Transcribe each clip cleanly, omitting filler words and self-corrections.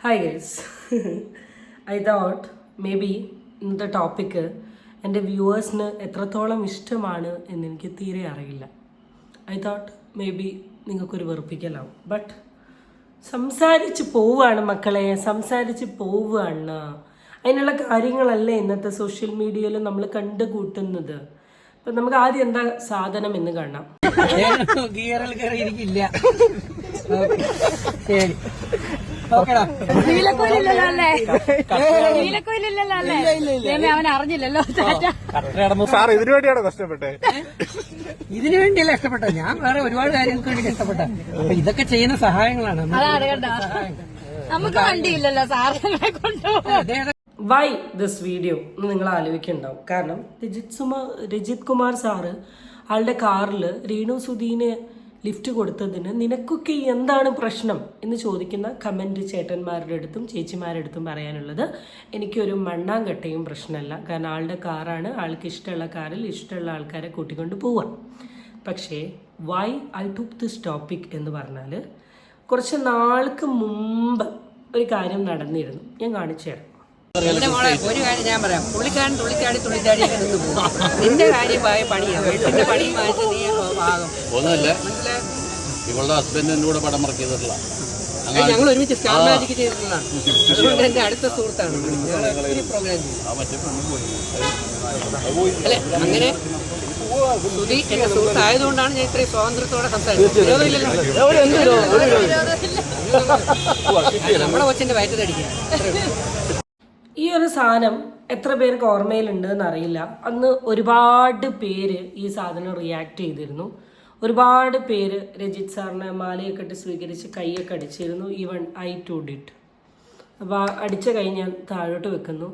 Hi guys I thought may be ഇന്നത്തെ topic എൻ്റെ വ്യൂവേഴ്സിന് എത്രത്തോളം ഇഷ്ടമാണ് എന്നെനിക്ക് തീരെ അറിയില്ല. ഐ തോട്ട് മേ ബി നിങ്ങൾക്കൊരു വെറുപ്പിക്കലാവും. ബട്ട് സംസാരിച്ച് പോവുകയാണ് മക്കളെ, സംസാരിച്ച് പോവുകയാണ്. അതിനുള്ള കാര്യങ്ങളല്ലേ ഇന്നത്തെ സോഷ്യൽ മീഡിയയിൽ നമ്മൾ കണ്ടുകൂട്ടുന്നത്. അപ്പം നമുക്ക് ആദ്യം എന്താ സാധനം എന്ന് കാണാം. ഗിയറിൽ കയറിയിരിക്കില്ല. അവൻ അറിഞ്ഞില്ലല്ലോ. സാർ ഇതിനു വേണ്ടിയാണോ കഷ്ടപ്പെട്ടെ? ഇതിനു വേണ്ടിയല്ല ഇഷ്ടപ്പെട്ടത്, ഞാൻ വേറെ ഒരുപാട് കാര്യങ്ങൾക്ക് വേണ്ടി ഇഷ്ടപ്പെട്ട. അപ്പൊ ഇതൊക്കെ ചെയ്യുന്ന സഹായങ്ങളാണ്. നമുക്ക് വണ്ടിയില്ലല്ലോ സാറിനെ കൊണ്ടുപോകും. വൈ ദിസ് വീഡിയോ എന്ന് നിങ്ങൾ ആലോചിക്കുന്നുണ്ടാവും. കാരണം രജിത് കുമാർ സാറ് ആളുടെ കാറിൽ രേണു സുധീന് ലിഫ്റ്റ് കൊടുത്തതിന് നിനക്കൊക്കെ എന്താണ് പ്രശ്നം എന്ന് ചോദിക്കുന്ന കമൻറ്റ് ചേട്ടന്മാരുടെ അടുത്തും ചേച്ചിമാരുടെ അടുത്തും പറയാനുള്ളത്, എനിക്കൊരു മണ്ണാങ്കട്ടയും പ്രശ്നമല്ല. കാരണം ആളുടെ കാറാണ്, ആൾക്ക് ഇഷ്ടമുള്ള കാറിൽ ഇഷ്ടമുള്ള ആൾക്കാരെ കൂട്ടിക്കൊണ്ട് പോവാം. പക്ഷേ why I took this topic എന്ന് പറഞ്ഞാൽ, കുറച്ച് നാൾക്ക് മുമ്പ് ഒരു കാര്യം നടന്നിരുന്നു. ഞാൻ കാണിച്ചു തരാം. എന്റെ മോളെ ഒരു കാര്യം ഞാൻ പറയാം, പുള്ളിക്കാരൻ തുള്ളിച്ചാടി നിന്ന് പോകും. നിന്റെ കാര്യമായ പണിയാണ്, വീട്ടിന്റെ പണിയും വാങ്ങിച്ച് നീ ഭാഗം ഒന്നുമില്ല. ഇവളുടെ ഹസ്ബൻഡിന്റെ കൂടെ പടം വർക്ക് ചെയ്തിട്ടുള്ള ഞങ്ങൾ ഒരുമിച്ച് സ്റ്റാർ മാജിക് ചെയ്തിട്ടുള്ളതാണ്. അതുകൊണ്ട് എന്റെ അടുത്ത സുഹൃത്താണ്. പ്രോഗ്രാം അല്ലെ അങ്ങനെ സുധി എന്റെ സുഹൃത്തായതുകൊണ്ടാണ് ഞാൻ ഇത്രയും സ്വാതന്ത്ര്യത്തോടെ സംസാരിച്ചത്. വിരോധമില്ലല്ലോ, നമ്മളെ കൊച്ചിന്റെ വയറ്റത്തടിക്കുക. ഈ ഒരു സാധനം എത്ര പേർക്ക് ഓർമ്മയിലുണ്ട് എന്നറിയില്ല. അന്ന് ഒരുപാട് പേര് ഈ സാധനം റിയാക്ട് ചെയ്തിരുന്നു. ഒരുപാട് പേര് രജിത് സാറിനെ മാലയൊക്കെ ഇട്ട് സ്വീകരിച്ച് കൈയൊക്കെ അടിച്ചിരുന്നു. Even I too did. അപ്പോൾ അടിച്ച കൈ ഞാൻ താഴോട്ട് വെക്കുന്നു,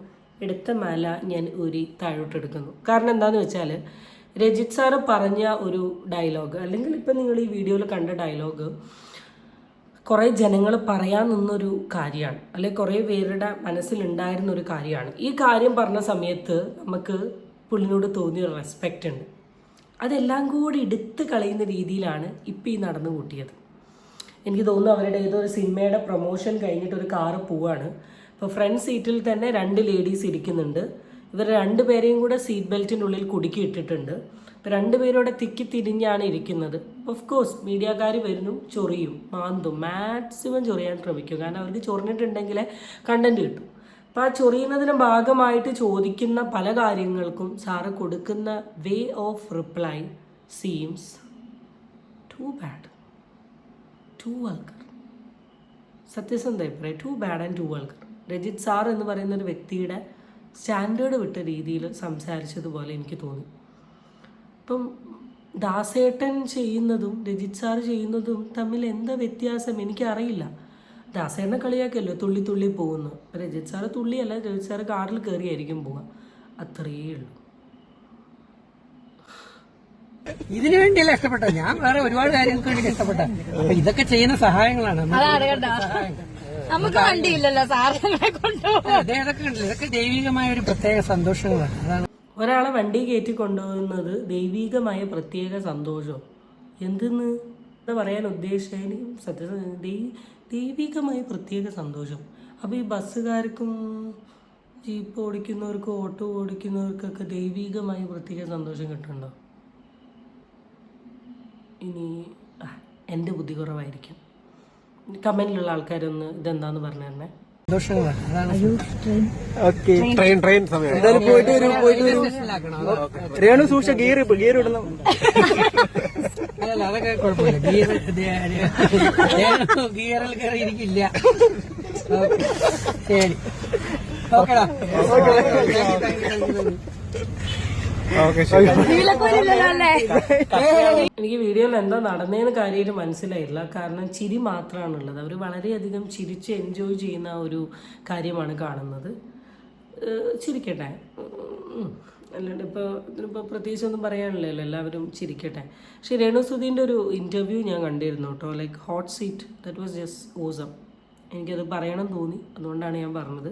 എടുത്ത മാല ഞാൻ ഊരി താഴോട്ട് എടുക്കുന്നു. കാരണം എന്താണെന്ന് വെച്ചാൽ, രജിത് സാറ് പറഞ്ഞ ഒരു ഡയലോഗ്, അല്ലെങ്കിൽ ഇപ്പം നിങ്ങൾ ഈ വീഡിയോയിൽ കണ്ട ഡയലോഗ് കുറേ ജനങ്ങൾ പറയാൻ നിന്നൊരു കാര്യമാണ്, അല്ലെങ്കിൽ കുറേ പേരുടെ മനസ്സിലുണ്ടായിരുന്ന ഒരു കാര്യമാണ്. ഈ കാര്യം പറഞ്ഞ സമയത്ത് നമുക്ക് പുള്ളിനോട് തോന്നിയ ഒരു റെസ്പെക്റ്റ് ഉണ്ട്. അതെല്ലാം കൂടി എടുത്ത് കളയുന്ന രീതിയിലാണ് ഇപ്പം ഈ നടന്നു കൂട്ടിയത്. എനിക്ക് തോന്നുന്നു അവരുടെ ഏതോ ഒരു സിനിമയുടെ പ്രൊമോഷൻ കഴിഞ്ഞിട്ട് ഒരു കാറ് പോവാണ്. ഇപ്പോൾ ഫ്രണ്ട് സീറ്റിൽ തന്നെ 2 ലേഡീസ് ഇരിക്കുന്നുണ്ട്. ഇവർ 2 പേരെയും കൂടെ സീറ്റ് ബെൽറ്റിനുള്ളിൽ കുടുക്കി ഇട്ടിട്ടുണ്ട്. ഇപ്പോൾ 2 പേരോടെ തിക്കി തിരിഞ്ഞാണ് ഇരിക്കുന്നത്. ഓഫ് കോഴ്സ് മീഡിയക്കാർ വരുന്നു, ചൊറിയും, മാന്തും, മാക്സിമം ചൊറിയാൻ ശ്രമിക്കും. കാരണം അവർക്ക് ചൊറിഞ്ഞിട്ടുണ്ടെങ്കിലേ കണ്ടന്റ് കിട്ടും. അപ്പോൾ ആ ചൊറിയുന്നതിന് ഭാഗമായിട്ട് ചോദിക്കുന്ന പല കാര്യങ്ങൾക്കും സാറ് കൊടുക്കുന്ന way of reply seems too bad, too vulgar. സത്യസന്ധമായി പറയാം, too bad and too vulgar. Rajith sir എന്ന് പറയുന്ന ഒരു വ്യക്തിയുടെ സ്റ്റാൻഡേർഡ് വിട്ട രീതിയിൽ സംസാരിച്ചതുപോലെ എനിക്ക് തോന്നി. ഇപ്പം ദാസേട്ടൻ ചെയ്യുന്നതും രജിത് സാർ ചെയ്യുന്നതും തമ്മിൽ എന്താ വ്യത്യാസം എനിക്കറിയില്ല. ദാസേട്ടനെ കളിയാക്കല്ലോ തുള്ളി തുള്ളി പോകുന്നു. രജിത് സാറ് തുള്ളിയല്ല, രജിത് സാറ് കാറിൽ കയറിയായിരിക്കും പോവുക. അത്രയേ ഉള്ളൂ. ഇതിനു വേണ്ടിയല്ല ഇഷ്ടപ്പെട്ടത്, ഞാൻ വേറെ ഒരുപാട് കാര്യങ്ങൾക്ക് വേണ്ടി ഇഷ്ടപ്പെട്ട. അപ്പൊ ഇതൊക്കെ ചെയ്യുന്ന സഹായങ്ങളാണ്. നമുക്ക് വണ്ടിയില്ലല്ലോ സാറിനെ കൊണ്ടുപോകും. ഇതൊക്കെ ഉണ്ടല്ലോ, ഇതൊക്കെ ദൈവികമായ ഒരു പ്രത്യേക സന്തോഷങ്ങളാണ്. അതാണ് ഒരാളെ വണ്ടി കയറ്റി കൊണ്ടുപോകുന്നത് ദൈവികമായ പ്രത്യേക സന്തോഷം. എന്തെന്ന് എന്താ പറയാൻ ഉദ്ദേശിച്ചത്? എനിക്ക് സത്യസന്ധ ദൈവികമായ പ്രത്യേക സന്തോഷം. അപ്പോൾ ഈ ബസ്സുകാർക്കും ജീപ്പ് ഓടിക്കുന്നവർക്കും ഓട്ടോ ഓടിക്കുന്നവർക്കൊക്കെ ദൈവികമായ പ്രത്യേക സന്തോഷം കിട്ടുന്നുണ്ടോ? ഇനി എൻ്റെ ബുദ്ധി കുറവായിരിക്കും. കമൻറ്റിലുള്ള ആൾക്കാരൊന്ന് ഇതെന്താന്ന് പറഞ്ഞു തന്നെ. ട്രെയിൻ സമയം എന്തായാലും പോയിട്ട് വരും. രേണു സൂക്ഷിച്ച ഗിയർ ഇടണം. അല്ല അതൊക്കെ കുഴപ്പമില്ല, ഗിയറിൽ കയറിയിരിക്കില്ല. ശരി, ഓക്കെടാ. എനിക്ക് വീഡിയോയിൽ എന്താ നടന്നതെന്ന് കാര്യമായിട്ട് മനസ്സിലായില്ല. കാരണം ചിരി മാത്രമാണുള്ളത്. അവർ വളരെയധികം ചിരിച്ച് എൻജോയ് ചെയ്യുന്ന ഒരു കാര്യമാണ് കാണുന്നത്. ചിരിക്കട്ടെ, അല്ലാണ്ട് ഇതിനിപ്പോൾ പ്രത്യേകിച്ചൊന്നും പറയാനില്ലല്ലോ, എല്ലാവരും ചിരിക്കട്ടെ. പക്ഷേ രേണു സുധീൻ്റെ ഒരു ഇൻ്റർവ്യൂ ഞാൻ കണ്ടിരുന്നു കേട്ടോ, like hot seat. That was just awesome. എനിക്കത് പറയണം തോന്നി, അതുകൊണ്ടാണ് ഞാൻ പറഞ്ഞത്.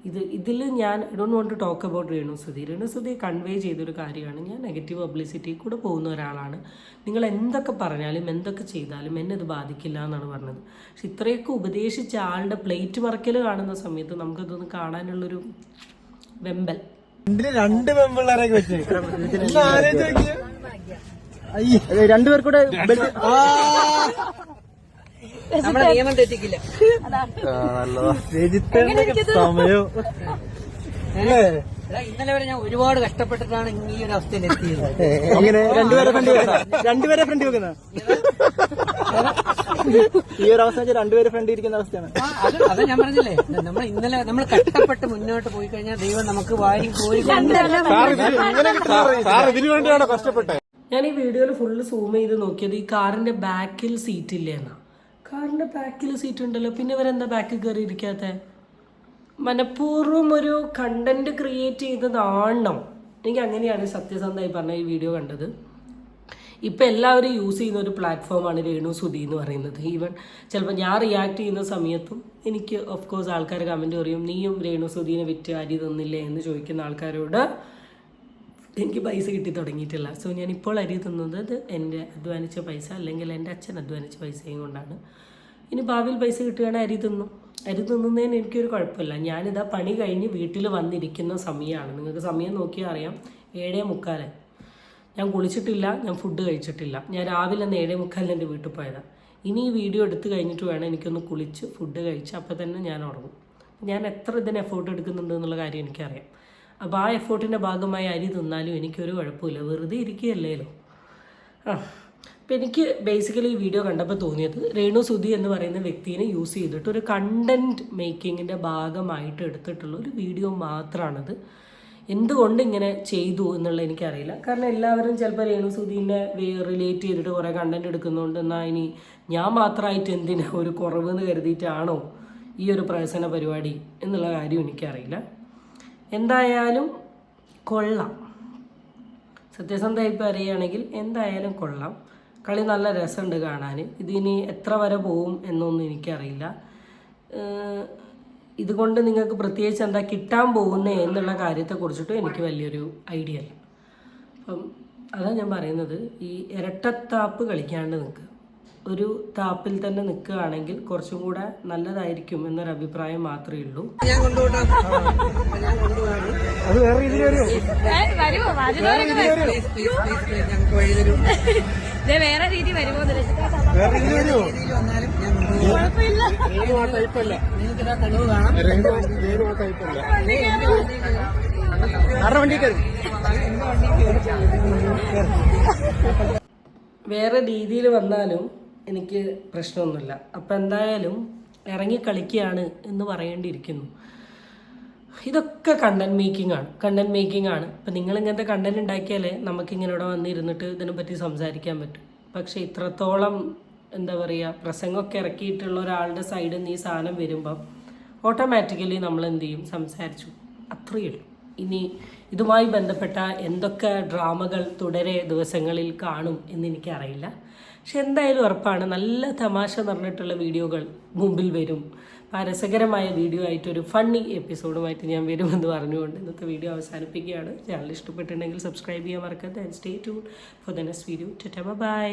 ഇതിൽ ഞാൻ I don't want to talk about രേണുസുതി കൺവേ ചെയ്തൊരു കാര്യമാണ്. ഞാൻ നെഗറ്റീവ് പബ്ലിസിറ്റി കൂടെ പോകുന്ന ഒരാളാണ്. നിങ്ങൾ എന്തൊക്കെ പറഞ്ഞാലും എന്തൊക്കെ ചെയ്താലും എന്നെ ഇത് ബാധിക്കില്ല എന്നാണ് പറഞ്ഞത്. പക്ഷെ ഇത്രയൊക്കെ ഉപദേശിച്ച ആളുടെ പ്ലേറ്റ് മറക്കൽ കാണുന്ന സമയത്ത് നമുക്കതൊന്ന് കാണാനുള്ളൊരു വെമ്പൽ. രണ്ട് പെമ്പിള്ളേരൊക്കെ വെച്ച് രണ്ടുപേർക്കൂടെ നമ്മുടെ നിയമം തെറ്റിക്കില്ല. സമയം ഇന്നലെ വരെ ഞാൻ ഒരുപാട് കഷ്ടപ്പെട്ടിട്ടാണ് ഈ ഒരു അവസ്ഥയിൽ എത്തിയത്. എങ്ങനെ രണ്ടുപേരെ ഫ്രണ്ട് വെക്കുന്ന ഈ ഒരു അവസ്ഥ രണ്ടുപേരെ ഫ്രണ്ട് ഇരിക്കുന്ന അവസ്ഥയാണ്. അത് ഞാൻ പറഞ്ഞില്ലേ, നമ്മൾ കഷ്ടപ്പെട്ട് മുന്നോട്ട് പോയി കഴിഞ്ഞാൽ ദൈവം നമുക്ക് വാരി പോയി. ഇതിനു വേണ്ടിയാണോ കഷ്ടപ്പെട്ടത്? ഞാൻ ഈ വീഡിയോയിൽ ഫുള്ള് സൂം ചെയ്ത് നോക്കിയത് ഈ കാറിന്റെ ബാക്കിൽ സീറ്റ് ഇല്ലേ എന്നാ. കാറിന്റെ ബാക്കിൽ സീറ്റ് ഉണ്ടല്ലോ, പിന്നെ ഇവരെന്താ ബാക്കിൽ കയറി ഇരിക്കാത്ത? മനഃപൂർവ്വം ഒരു കണ്ടന്റ് ക്രിയേറ്റ് ചെയ്തതാണോ? എനിക്ക് അങ്ങനെയാണ് സത്യസന്ധമായി പറഞ്ഞ ഈ വീഡിയോ കണ്ടത്. ഇപ്പം എല്ലാവരും യൂസ് ചെയ്യുന്ന ഒരു പ്ലാറ്റ്ഫോമാണ് രേണുസുതി എന്ന് പറയുന്നത്. ഈവൻ ചിലപ്പോൾ ഞാൻ റിയാക്ട് ചെയ്യുന്ന സമയത്തും എനിക്ക് ഓഫ് കോഴ്സ് ആൾക്കാർ കമൻറ്റ് പറയും, നീയും രേണുസുതിനെ വിറ്റ് അരി തന്നില്ലേ എന്ന് ചോദിക്കുന്ന ആൾക്കാരോട് എനിക്ക് പൈസ കിട്ടി തുടങ്ങിയിട്ടില്ല. സോ ഞാനിപ്പോൾ അരി തിന്നത് എൻ്റെ അധ്വാനിച്ച പൈസ അല്ലെങ്കിൽ എൻ്റെ അച്ഛൻ അധ്വാനിച്ച പൈസയും കൊണ്ടാണ്. ഇനി ഭാവിയിൽ പൈസ കിട്ടുകയാണെങ്കിൽ അരി തിന്നുന്നതിന് എനിക്കൊരു കുഴപ്പമില്ല. ഞാനിതാ പണി കഴിഞ്ഞ് വീട്ടിൽ വന്നിരിക്കുന്ന സമയമാണ്. നിങ്ങൾക്ക് സമയം നോക്കിയാൽ അറിയാം, 7:45. ഞാൻ കുളിച്ചിട്ടില്ല, ഞാൻ ഫുഡ് കഴിച്ചിട്ടില്ല. ഞാൻ രാവിലെ 7:45 എൻ്റെ വീട്ടിൽ പോയതാണ്. ഇനി ഈ വീഡിയോ എടുത്ത് കഴിഞ്ഞിട്ട് വേണം എനിക്കൊന്ന് കുളിച്ച് ഫുഡ് കഴിച്ച് അപ്പോൾ തന്നെ ഞാൻ ഉറങ്ങും. ഞാൻ എത്ര ഇതിന് എഫേർട്ട് എടുക്കുന്നുണ്ട് എന്നുള്ള കാര്യം എനിക്കറിയാം. അപ്പോൾ ആ എഫേർട്ടിൻ്റെ ഭാഗമായി അരി തിന്നാലും എനിക്കൊരു കുഴപ്പമില്ല, വെറുതെ ഇരിക്കുകയല്ലേലോ. അപ്പം എനിക്ക് ബേസിക്കലി ഈ വീഡിയോ കണ്ടപ്പോൾ തോന്നിയത് രേണുസുതി എന്ന് പറയുന്ന വ്യക്തിനെ യൂസ് ചെയ്തിട്ട് ഒരു കണ്ടൻറ് മേക്കിങ്ങിൻ്റെ ഭാഗമായിട്ട് എടുത്തിട്ടുള്ള ഒരു വീഡിയോ മാത്രമാണത്. എന്തുകൊണ്ട് ഇങ്ങനെ ചെയ്തു എന്നുള്ളത് എനിക്കറിയില്ല. കാരണം എല്ലാവരും ചിലപ്പോൾ രേണുസുതിനെ റിലേറ്റ് ചെയ്തിട്ട് കുറേ കണ്ടൻറ് എടുക്കുന്നതുകൊണ്ട് എന്നാൽ ഇനി ഞാൻ മാത്രമായിട്ട് എന്തിനാ ഒരു കുറവെന്ന് കരുതിയിട്ടാണോ ഈ ഒരു പ്രഹസന പരിപാടി എന്നുള്ള കാര്യം എനിക്കറിയില്ല. എന്തായാലും കൊള്ളാം, സത്യസന്ധമായി പറയുകയാണെങ്കിൽ എന്തായാലും കൊള്ളാം. കളി നല്ല രസമുണ്ട് കാണാൻ. ഇതിനി എത്ര വരെ പോവും എന്നൊന്നും എനിക്കറിയില്ല. ഇതുകൊണ്ട് നിങ്ങൾക്ക് പ്രത്യേകിച്ച് എന്താ കിട്ടാൻ പോകുന്നേ എന്നുള്ള കാര്യത്തെക്കുറിച്ചിട്ടും എനിക്ക് വലിയൊരു ഐഡിയ ഇല്ല. അപ്പം അതാണ് ഞാൻ പറയുന്നത്, ഈ ഇരട്ടത്താപ്പ് കളിക്കാണ്ട് നിൽക്കുക. ഒരു താപ്പിൽ തന്നെ നിൽക്കുകയാണെങ്കിൽ കുറച്ചും കൂടെ നല്ലതായിരിക്കും എന്നൊരു അഭിപ്രായം മാത്രമേ ഉള്ളൂ. ഞാൻ കൊണ്ടുപോകാം. അത് വേറെ രീതിയിൽ വരുമോ? ഞങ്ങൾക്ക് വഴി തരും. വേറെ രീതി വരുമോ? വേറെ രീതിയിൽ വരുമോ? വന്നാലും ഞാൻ കൊണ്ടുപോകാം. നിങ്ങൾക്കിതാ തെളിവ് കാണാം. ആരുടെ വണ്ടി കയറി? വേറെ രീതിയിൽ വന്നാലും എനിക്ക് പ്രശ്നമൊന്നുമില്ല. അപ്പം എന്തായാലും ഇറങ്ങി കളിക്കുകയാണ് എന്ന് പറയേണ്ടിയിരിക്കുന്നു. ഇതൊക്കെ കണ്ടന്റ് മേക്കിംഗ് ആണ്. ഇപ്പം നിങ്ങളിങ്ങനത്തെ കണ്ടന്റ് ഉണ്ടാക്കിയാലേ നമുക്കിങ്ങനെ ഇവിടെ വന്നിരുന്നിട്ട് ഇതിനെപ്പറ്റി സംസാരിക്കാൻ പറ്റും. പക്ഷേ ഇത്രത്തോളം എന്താ പറയുക, പ്രസംഗമൊക്കെ ഇറക്കിയിട്ടുള്ള ഒരാളുടെ സൈഡിൽ നിന്ന് ഈ സാധനം വരുമ്പം ഓട്ടോമാറ്റിക്കലി നമ്മൾ എന്ത് ചെയ്യും, സംസാരിച്ചു, അത്രയേ ഉള്ളൂ. ഇനി ഇതുമായി ബന്ധപ്പെട്ട എന്തൊക്കെ ഡ്രാമകൾ തുടരെ ദിവസങ്ങളിൽ കാണും എന്നെനിക്കറിയില്ല. പക്ഷെ എന്തായാലും ഉറപ്പാണ്, നല്ല തമാശ നിറഞ്ഞിട്ടുള്ള വീഡിയോകൾ മുമ്പിൽ വരും. രസകരമായ വീഡിയോ ആയിട്ടൊരു ഫണ്ണി എപ്പിസോഡുമായിട്ട് ഞാൻ വരുമെന്ന് പറഞ്ഞുകൊണ്ട് ഇന്നത്തെ വീഡിയോ അവസാനിപ്പിക്കുകയാണ്. ചാനൽ ഇഷ്ടപ്പെട്ടിട്ടുണ്ടെങ്കിൽ സബ്സ്ക്രൈബ് ചെയ്യാൻ മറക്കരുത്. And stay tune for the next video. By.